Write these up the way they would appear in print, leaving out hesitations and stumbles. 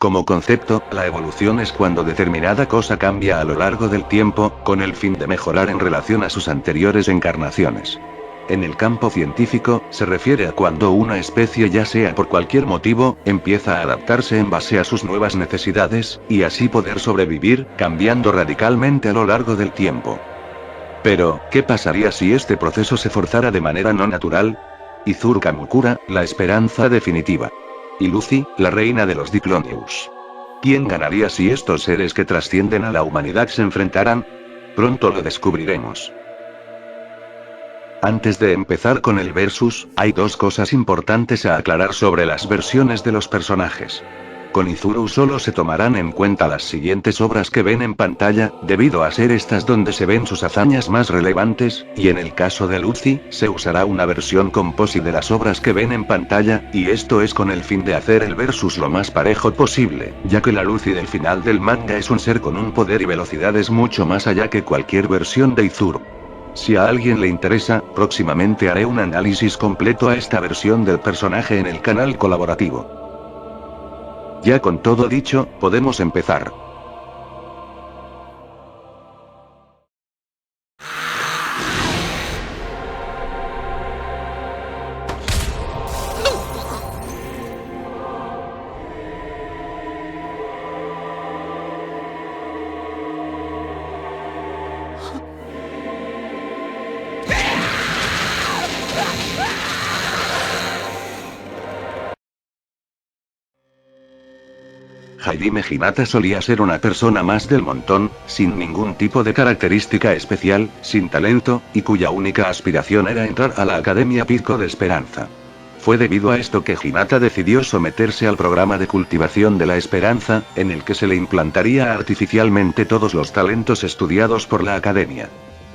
Como concepto, la evolución es cuando determinada cosa cambia a lo largo del tiempo, con el fin de mejorar en relación a sus anteriores encarnaciones. En el campo científico, se refiere a cuando una especie, ya sea por cualquier motivo, empieza a adaptarse en base a sus nuevas necesidades, y así poder sobrevivir, cambiando radicalmente a lo largo del tiempo. Pero, ¿qué pasaría si este proceso se forzara de manera no natural? Izuru Kamukura, la esperanza definitiva. Y Lucy, la reina de los Diclonius. ¿Quién ganaría si estos seres que trascienden a la humanidad se enfrentaran? Pronto lo descubriremos. Antes de empezar con el versus, hay dos cosas importantes a aclarar sobre las versiones de los personajes. Con Izuru solo se tomarán en cuenta las siguientes obras que ven en pantalla, debido a ser estas donde se ven sus hazañas más relevantes, y en el caso de Lucy, se usará una versión composite de las obras que ven en pantalla, y esto es con el fin de hacer el versus lo más parejo posible, ya que la Lucy del final del manga es un ser con un poder y velocidades mucho más allá que cualquier versión de Izuru. Si a alguien le interesa, próximamente haré un análisis completo a esta versión del personaje en el canal colaborativo. Ya con todo dicho, podemos empezar. Hajime Hinata solía ser una persona más del montón, sin ningún tipo de característica especial, sin talento, y cuya única aspiración era entrar a la Academia Pico de Esperanza. Fue debido a esto que Hinata decidió someterse al programa de cultivación de la esperanza, en el que se le implantaría artificialmente todos los talentos estudiados por la Academia.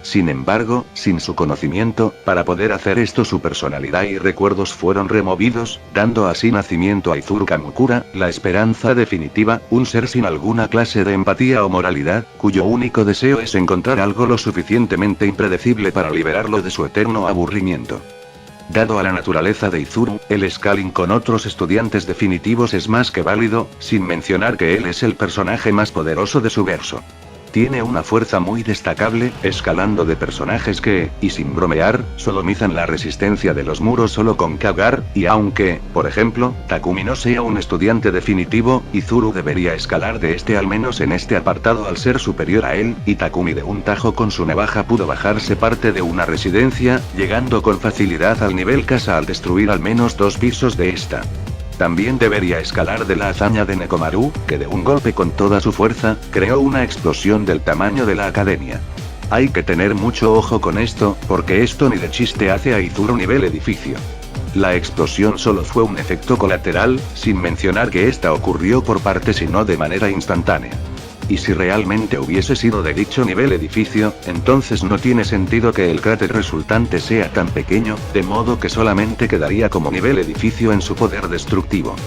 Sin embargo, sin su conocimiento, para poder hacer esto su personalidad y recuerdos fueron removidos, dando así nacimiento a Izuru Kamukura, la esperanza definitiva, un ser sin alguna clase de empatía o moralidad, cuyo único deseo es encontrar algo lo suficientemente impredecible para liberarlo de su eterno aburrimiento. Dado a la naturaleza de Izuru, el scaling con otros estudiantes definitivos es más que válido, sin mencionar que él es el personaje más poderoso de su verso. Tiene una fuerza muy destacable, escalando de personajes que, y sin bromear, sodomizan la resistencia de los muros solo con cagar, y aunque, por ejemplo, Takumi no sea un estudiante definitivo, Izuru debería escalar de este al menos en este apartado al ser superior a él, y Takumi de un tajo con su navaja pudo bajarse parte de una residencia, llegando con facilidad al nivel casa al destruir al menos 2 pisos de esta. También debería escalar de la hazaña de Nekomaru, que de un golpe con toda su fuerza, creó una explosión del tamaño de la academia. Hay que tener mucho ojo con esto, porque esto ni de chiste hace a Izuru nivel edificio. La explosión solo fue un efecto colateral, sin mencionar que esta ocurrió por partes y no de manera instantánea. Y si realmente hubiese sido de dicho nivel edificio, entonces no tiene sentido que el cráter resultante sea tan pequeño, de modo que solamente quedaría como nivel edificio en su poder destructivo.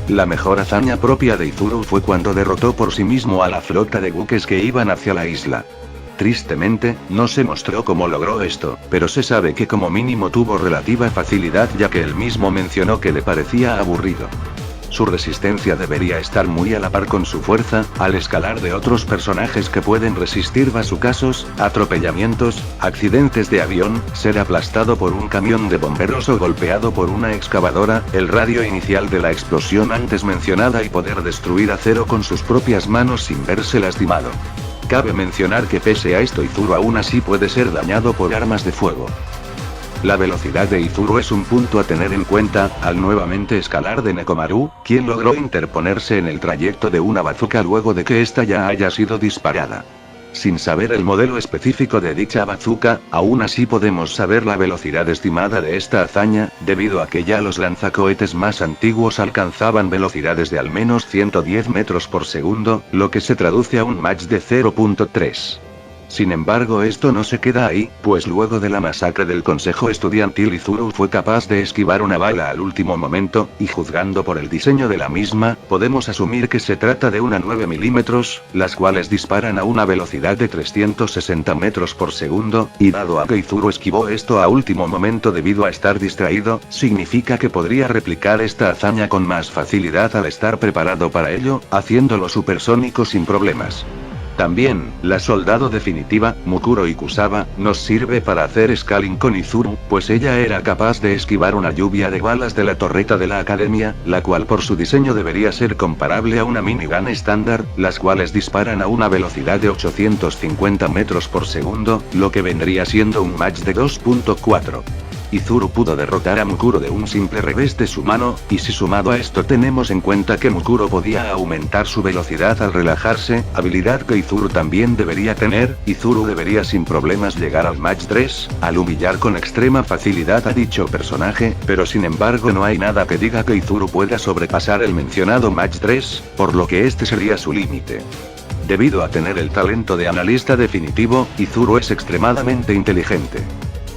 La mejor hazaña propia de Izuru fue cuando derrotó por sí mismo a la flota de buques que iban hacia la isla. Tristemente, no se mostró cómo logró esto, pero se sabe que como mínimo tuvo relativa facilidad ya que él mismo mencionó que le parecía aburrido. Su resistencia debería estar muy a la par con su fuerza, al escalar de otros personajes que pueden resistir bazucazos, atropellamientos, accidentes de avión, ser aplastado por un camión de bomberos o golpeado por una excavadora, el radio inicial de la explosión antes mencionada y poder destruir acero con sus propias manos sin verse lastimado. Cabe mencionar que pese a esto Izuru aún así puede ser dañado por armas de fuego. La velocidad de Izuru es un punto a tener en cuenta, al nuevamente escalar de Nekomaru, quien logró interponerse en el trayecto de una bazooka luego de que ésta ya haya sido disparada. Sin saber el modelo específico de dicha bazooka, aún así podemos saber la velocidad estimada de esta hazaña, debido a que ya los lanzacohetes más antiguos alcanzaban velocidades de al menos 110 metros por segundo, lo que se traduce a un Mach de 0.3. Sin embargo, esto no se queda ahí, pues luego de la masacre del Consejo Estudiantil Izuru fue capaz de esquivar una bala al último momento, y juzgando por el diseño de la misma, podemos asumir que se trata de una 9 milímetros, las cuales disparan a una velocidad de 360 metros por segundo, y dado a que Izuru esquivó esto a último momento debido a estar distraído, significa que podría replicar esta hazaña con más facilidad al estar preparado para ello, haciéndolo supersónico sin problemas. También, la soldado definitiva, Mukuro Ikusaba, nos sirve para hacer scaling con Izuru, pues ella era capaz de esquivar una lluvia de balas de la torreta de la academia, la cual por su diseño debería ser comparable a una minigun estándar, las cuales disparan a una velocidad de 850 metros por segundo, lo que vendría siendo un match de 2.4. Izuru pudo derrotar a Mukuro de un simple revés de su mano, y si sumado a esto tenemos en cuenta que Mukuro podía aumentar su velocidad al relajarse, habilidad que Izuru también debería tener, Izuru debería sin problemas llegar al match 3, al humillar con extrema facilidad a dicho personaje, pero sin embargo no hay nada que diga que Izuru pueda sobrepasar el mencionado match 3, por lo que este sería su límite. Debido a tener el talento de analista definitivo, Izuru es extremadamente inteligente.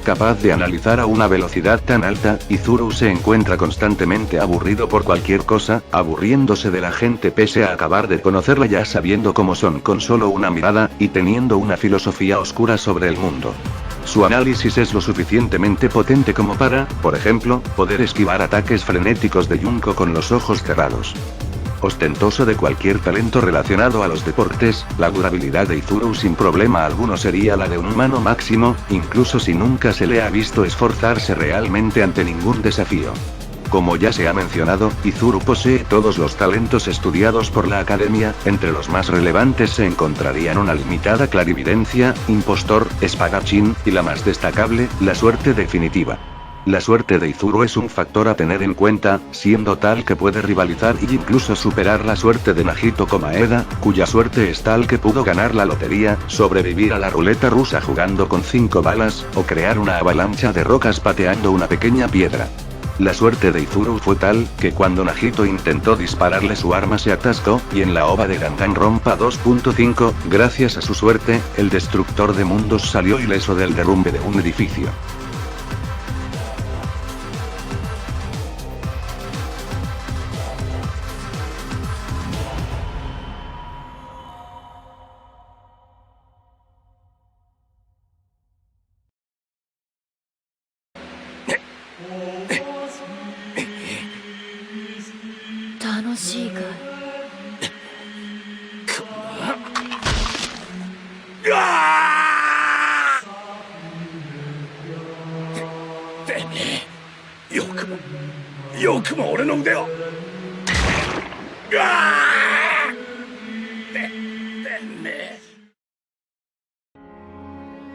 Capaz de analizar a una velocidad tan alta, Izuru se encuentra constantemente aburrido por cualquier cosa, aburriéndose de la gente pese a acabar de conocerla ya sabiendo cómo son con solo una mirada, y teniendo una filosofía oscura sobre el mundo. Su análisis es lo suficientemente potente como para, por ejemplo, poder esquivar ataques frenéticos de Junko con los ojos cerrados. Ostentoso de cualquier talento relacionado a los deportes, la durabilidad de Izuru sin problema alguno sería la de un humano máximo, incluso si nunca se le ha visto esforzarse realmente ante ningún desafío. Como ya se ha mencionado, Izuru posee todos los talentos estudiados por la academia, entre los más relevantes se encontrarían una limitada clarividencia, impostor, espadachín, y la más destacable, la suerte definitiva. La suerte de Izuru es un factor a tener en cuenta, siendo tal que puede rivalizar y incluso superar la suerte de Nagito Komaeda, cuya suerte es tal que pudo ganar la lotería, sobrevivir a la ruleta rusa jugando con 5 balas, o crear una avalancha de rocas pateando una pequeña piedra. La suerte de Izuru fue tal, que cuando Nagito intentó dispararle su arma se atascó, y en la ova de Danganronpa 2.5, gracias a su suerte, el destructor de mundos salió ileso del derrumbe de un edificio.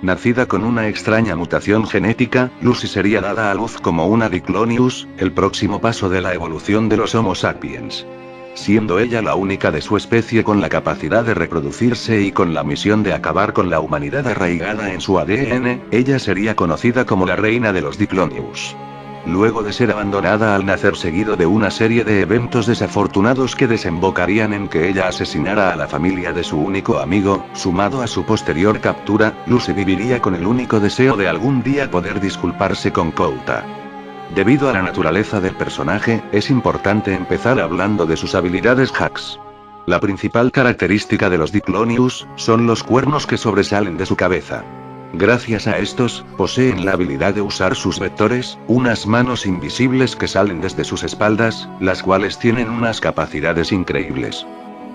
Nacida con una extraña mutación genética, Lucy sería dada a luz como una Diclonius, el próximo paso de la evolución de los Homo sapiens. Siendo ella la única de su especie con la capacidad de reproducirse y con la misión de acabar con la humanidad arraigada en su ADN, ella sería conocida como la reina de los Diclonius. Luego de ser abandonada al nacer seguido de una serie de eventos desafortunados que desembocarían en que ella asesinara a la familia de su único amigo, sumado a su posterior captura, Lucy viviría con el único deseo de algún día poder disculparse con Kouta. Debido a la naturaleza del personaje, es importante empezar hablando de sus habilidades hacks. La principal característica de los Diclonius, son los cuernos que sobresalen de su cabeza. Gracias a estos, poseen la habilidad de usar sus vectores, unas manos invisibles que salen desde sus espaldas, las cuales tienen unas capacidades increíbles.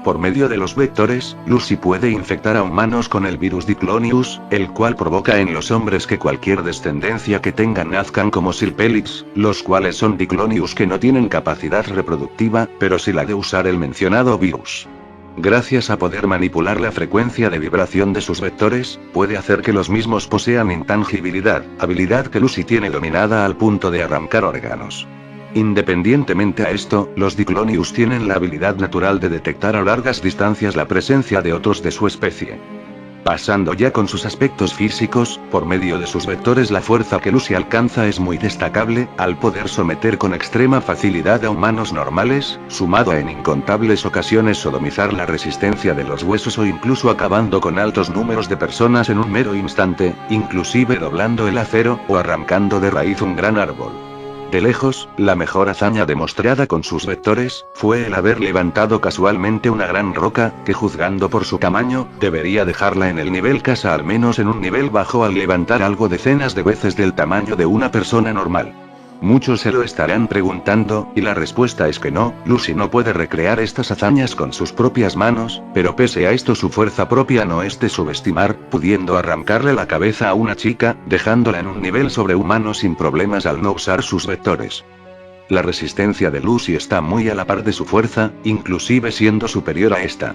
Por medio de los vectores, Lucy puede infectar a humanos con el virus Diclonius, el cual provoca en los hombres que cualquier descendencia que tengan nazcan como Silpelix, los cuales son Diclonius que no tienen capacidad reproductiva, pero sí la de usar el mencionado virus. Gracias a poder manipular la frecuencia de vibración de sus vectores, puede hacer que los mismos posean intangibilidad, habilidad que Lucy tiene dominada al punto de arrancar órganos. Independientemente a esto, los Diclonius tienen la habilidad natural de detectar a largas distancias la presencia de otros de su especie. Pasando ya con sus aspectos físicos, por medio de sus vectores la fuerza que Lucy alcanza es muy destacable, al poder someter con extrema facilidad a humanos normales, sumado a en incontables ocasiones sodomizar la resistencia de los huesos o incluso acabando con altos números de personas en un mero instante, inclusive doblando el acero, o arrancando de raíz un gran árbol. De lejos, la mejor hazaña demostrada con sus vectores, fue el haber levantado casualmente una gran roca, que juzgando por su tamaño, debería dejarla en el nivel casa al menos en un nivel bajo al levantar algo decenas de veces del tamaño de una persona normal. Muchos se lo estarán preguntando, y la respuesta es que no, Lucy no puede recrear estas hazañas con sus propias manos, pero pese a esto su fuerza propia no es de subestimar, pudiendo arrancarle la cabeza a una chica, dejándola en un nivel sobrehumano sin problemas al no usar sus vectores. La resistencia de Lucy está muy a la par de su fuerza, inclusive siendo superior a esta.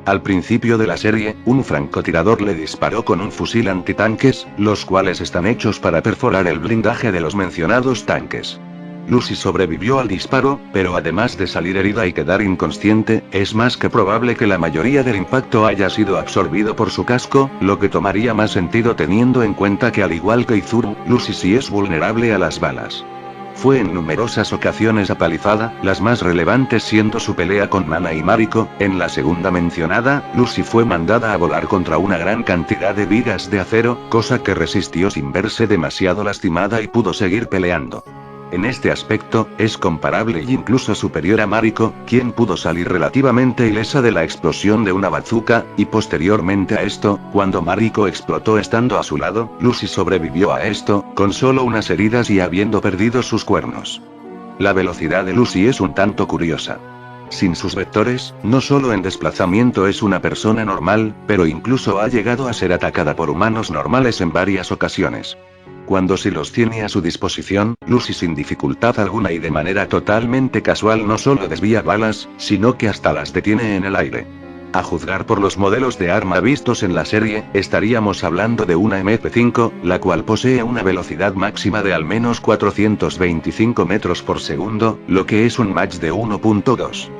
Al principio de la serie, un francotirador le disparó con un fusil antitanques, los cuales están hechos para perforar el blindaje de los mencionados tanques. Lucy sobrevivió al disparo, pero además de salir herida y quedar inconsciente, es más que probable que la mayoría del impacto haya sido absorbido por su casco, lo que tomaría más sentido teniendo en cuenta que al igual que Izuru, Lucy sí es vulnerable a las balas. Fue en numerosas ocasiones apalizada, las más relevantes siendo su pelea con Mana y Mariko. En la segunda mencionada, Lucy fue mandada a volar contra una gran cantidad de vigas de acero, cosa que resistió sin verse demasiado lastimada y pudo seguir peleando. En este aspecto, es comparable y incluso superior a Mariko, quien pudo salir relativamente ilesa de la explosión de una bazooka, y posteriormente a esto, cuando Mariko explotó estando a su lado, Lucy sobrevivió a esto, con solo unas heridas y habiendo perdido sus cuernos. La velocidad de Lucy es un tanto curiosa. Sin sus vectores, no solo en desplazamiento es una persona normal, pero incluso ha llegado a ser atacada por humanos normales en varias ocasiones. Cuando sí los tiene a su disposición, Lucy sin dificultad alguna y de manera totalmente casual no solo desvía balas, sino que hasta las detiene en el aire. A juzgar por los modelos de arma vistos en la serie, estaríamos hablando de una MP5, la cual posee una velocidad máxima de al menos 425 metros por segundo, lo que es un Mach de 1.2.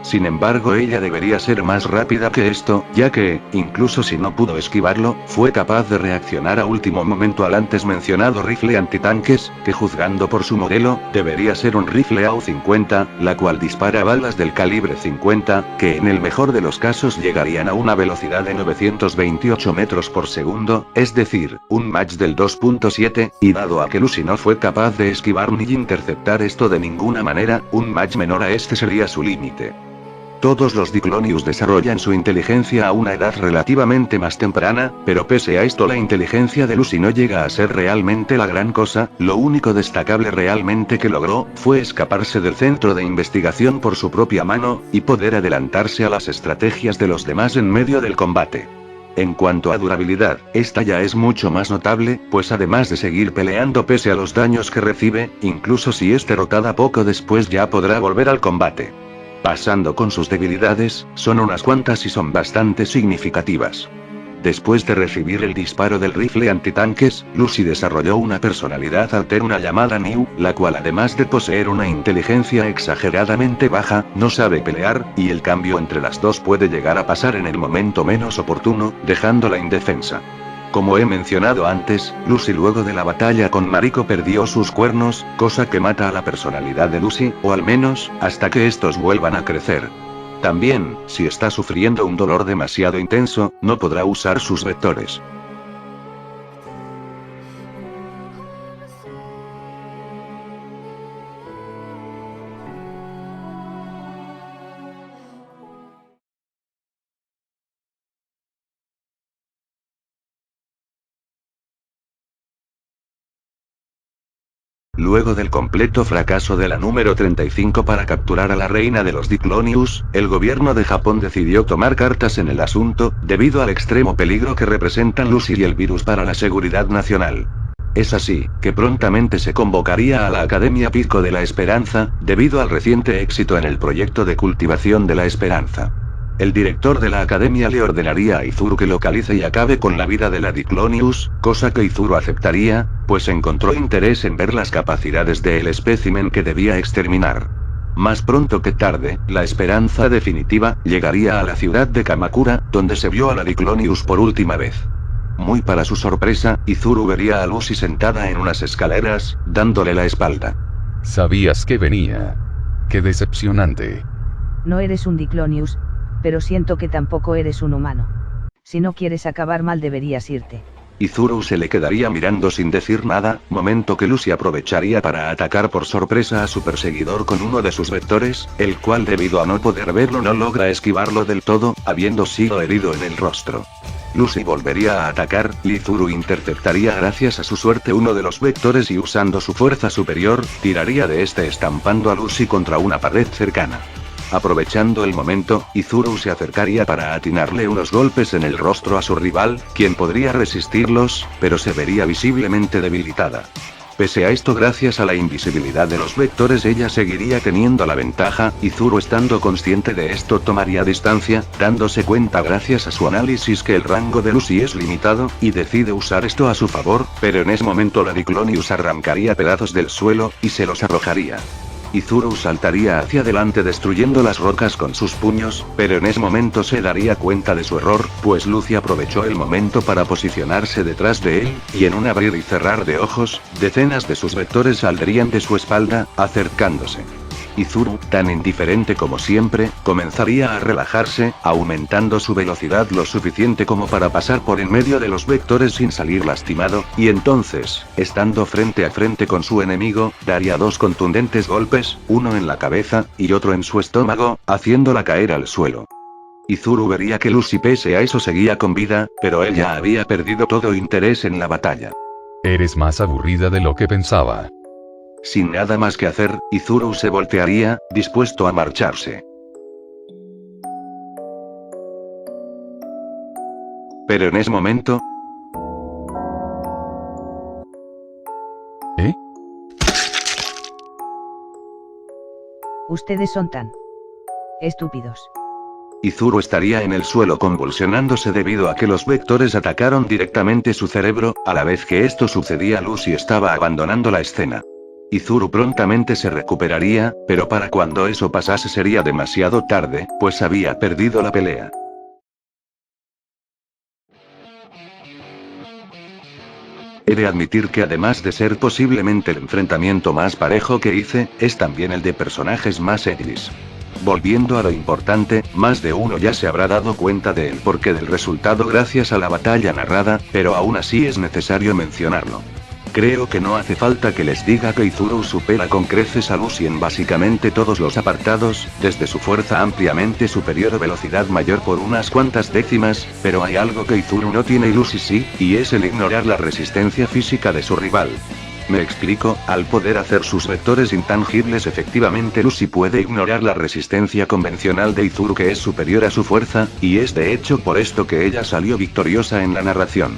Sin embargo, ella debería ser más rápida que esto, ya que, incluso si no pudo esquivarlo, fue capaz de reaccionar a último momento al antes mencionado rifle antitanques, que juzgando por su modelo, debería ser un rifle AU-50, la cual dispara balas del calibre 50, que en el mejor de los casos llegarían a una velocidad de 928 metros por segundo, es decir, un Mach del 2.7, y dado a que Lucy no fue capaz de esquivar ni interceptar esto de ninguna manera, un Mach menor a este sería su límite. Todos los Diclonius desarrollan su inteligencia a una edad relativamente más temprana, pero pese a esto la inteligencia de Lucy no llega a ser realmente la gran cosa. Lo único destacable realmente que logró, fue escaparse del centro de investigación por su propia mano, y poder adelantarse a las estrategias de los demás en medio del combate. En cuanto a durabilidad, esta ya es mucho más notable, pues además de seguir peleando pese a los daños que recibe, incluso si es derrotada poco después ya podrá volver al combate. Pasando con sus debilidades, son unas cuantas y son bastante significativas. Después de recibir el disparo del rifle antitanques, Lucy desarrolló una personalidad alterna llamada New, la cual además de poseer una inteligencia exageradamente baja, no sabe pelear, y el cambio entre las dos puede llegar a pasar en el momento menos oportuno, dejándola indefensa. Como he mencionado antes, Lucy luego de la batalla con Mariko perdió sus cuernos, cosa que mata a la personalidad de Lucy, o al menos, hasta que estos vuelvan a crecer. También, si está sufriendo un dolor demasiado intenso, no podrá usar sus vectores. Luego del completo fracaso de la número 35 para capturar a la reina de los Diclonius, el gobierno de Japón decidió tomar cartas en el asunto, debido al extremo peligro que representan Lucy y el virus para la seguridad nacional. Es así, que prontamente se convocaría a la Academia Pico de la Esperanza, debido al reciente éxito en el proyecto de cultivación de la esperanza. El director de la academia le ordenaría a Izuru que localice y acabe con la vida de la Diclonius, cosa que Izuru aceptaría, pues encontró interés en ver las capacidades del espécimen que debía exterminar. Más pronto que tarde, la esperanza definitiva llegaría a la ciudad de Kamakura, donde se vio a la Diclonius por última vez. Muy para su sorpresa, Izuru vería a Lucy sentada en unas escaleras, dándole la espalda. Sabías que venía. Qué decepcionante. No eres un Diclonius, pero siento que tampoco eres un humano. Si no quieres acabar mal deberías irte. Izuru se le quedaría mirando sin decir nada, momento que Lucy aprovecharía para atacar por sorpresa a su perseguidor con uno de sus vectores, el cual debido a no poder verlo no logra esquivarlo del todo, habiendo sido herido en el rostro. Lucy volvería a atacar, y Izuru interceptaría gracias a su suerte uno de los vectores y usando su fuerza superior, tiraría de este estampando a Lucy contra una pared cercana. Aprovechando el momento, Izuru se acercaría para atinarle unos golpes en el rostro a su rival, quien podría resistirlos, pero se vería visiblemente debilitada. Pese a esto, gracias a la invisibilidad de los vectores ella seguiría teniendo la ventaja, Izuru estando consciente de esto tomaría distancia, dándose cuenta gracias a su análisis que el rango de Lucy es limitado, y decide usar esto a su favor, pero en ese momento la Diclonius arrancaría pedazos del suelo, y se los arrojaría. Izuru saltaría hacia adelante destruyendo las rocas con sus puños, pero en ese momento se daría cuenta de su error, pues Lucy aprovechó el momento para posicionarse detrás de él, y en un abrir y cerrar de ojos, decenas de sus vectores saldrían de su espalda, acercándose. Izuru, tan indiferente como siempre, comenzaría a relajarse, aumentando su velocidad lo suficiente como para pasar por en medio de los vectores sin salir lastimado, y entonces, estando frente a frente con su enemigo, daría dos contundentes golpes, uno en la cabeza, y otro en su estómago, haciéndola caer al suelo. Izuru vería que Lucy pese a eso seguía con vida, pero ella había perdido todo interés en la batalla. Eres más aburrida de lo que pensaba. Sin nada más que hacer, Izuru se voltearía, dispuesto a marcharse. Pero en ese momento... ¿Eh? Ustedes son tan estúpidos. Izuru estaría en el suelo convulsionándose debido a que los vectores atacaron directamente su cerebro, a la vez que esto sucedía Lucy estaba abandonando la escena. Izuru prontamente se recuperaría, pero para cuando eso pasase sería demasiado tarde, pues había perdido la pelea. He de admitir que además de ser posiblemente el enfrentamiento más parejo que hice, es también el de personajes más edris. Volviendo a lo importante, más de uno ya se habrá dado cuenta del porqué del resultado gracias a la batalla narrada, pero aún así es necesario mencionarlo. Creo que no hace falta que les diga que Izuru supera con creces a Lucy en básicamente todos los apartados, desde su fuerza ampliamente superior o velocidad mayor por unas cuantas décimas, pero hay algo que Izuru no tiene y Lucy sí, y es el ignorar la resistencia física de su rival. Me explico, al poder hacer sus vectores intangibles efectivamente Lucy puede ignorar la resistencia convencional de Izuru que es superior a su fuerza, y es de hecho por esto que ella salió victoriosa en la narración.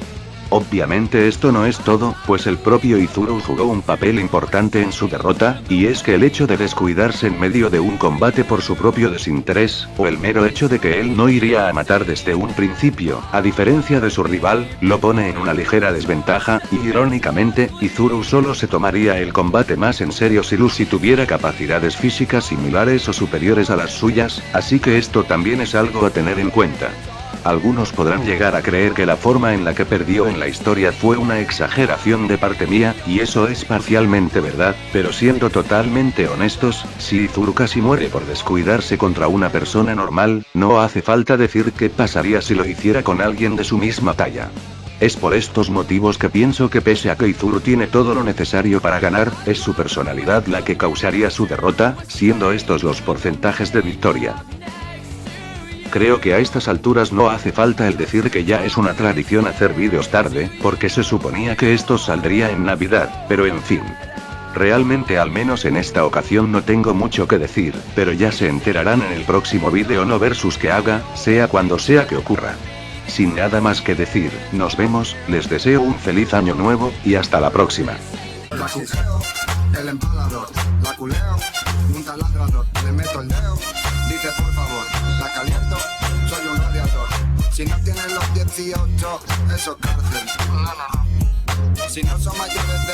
Obviamente esto no es todo, pues el propio Izuru jugó un papel importante en su derrota, y es que el hecho de descuidarse en medio de un combate por su propio desinterés, o el mero hecho de que él no iría a matar desde un principio, a diferencia de su rival, lo pone en una ligera desventaja, y irónicamente, Izuru solo se tomaría el combate más en serio si Lucy tuviera capacidades físicas similares o superiores a las suyas, así que esto también es algo a tener en cuenta. Algunos podrán llegar a creer que la forma en la que perdió en la historia fue una exageración de parte mía, y eso es parcialmente verdad, pero siendo totalmente honestos, si Izuru casi muere por descuidarse contra una persona normal, no hace falta decir qué pasaría si lo hiciera con alguien de su misma talla. Es por estos motivos que pienso que pese a que Izuru tiene todo lo necesario para ganar, es su personalidad la que causaría su derrota, siendo estos los porcentajes de victoria. Creo que a estas alturas no hace falta el decir que ya es una tradición hacer vídeos tarde, porque se suponía que esto saldría en Navidad, pero en fin. Realmente al menos en esta ocasión no tengo mucho que decir, pero ya se enterarán en el próximo vídeo no versus que haga, sea cuando sea que ocurra. Sin nada más que decir, nos vemos, les deseo un feliz año nuevo, y hasta la próxima. El empalador, la culeo, un taladrador, le meto el dedo, dice por favor, la caliento, soy un radiador. Si no tienen los 18, eso es cárcel. Si no son mayores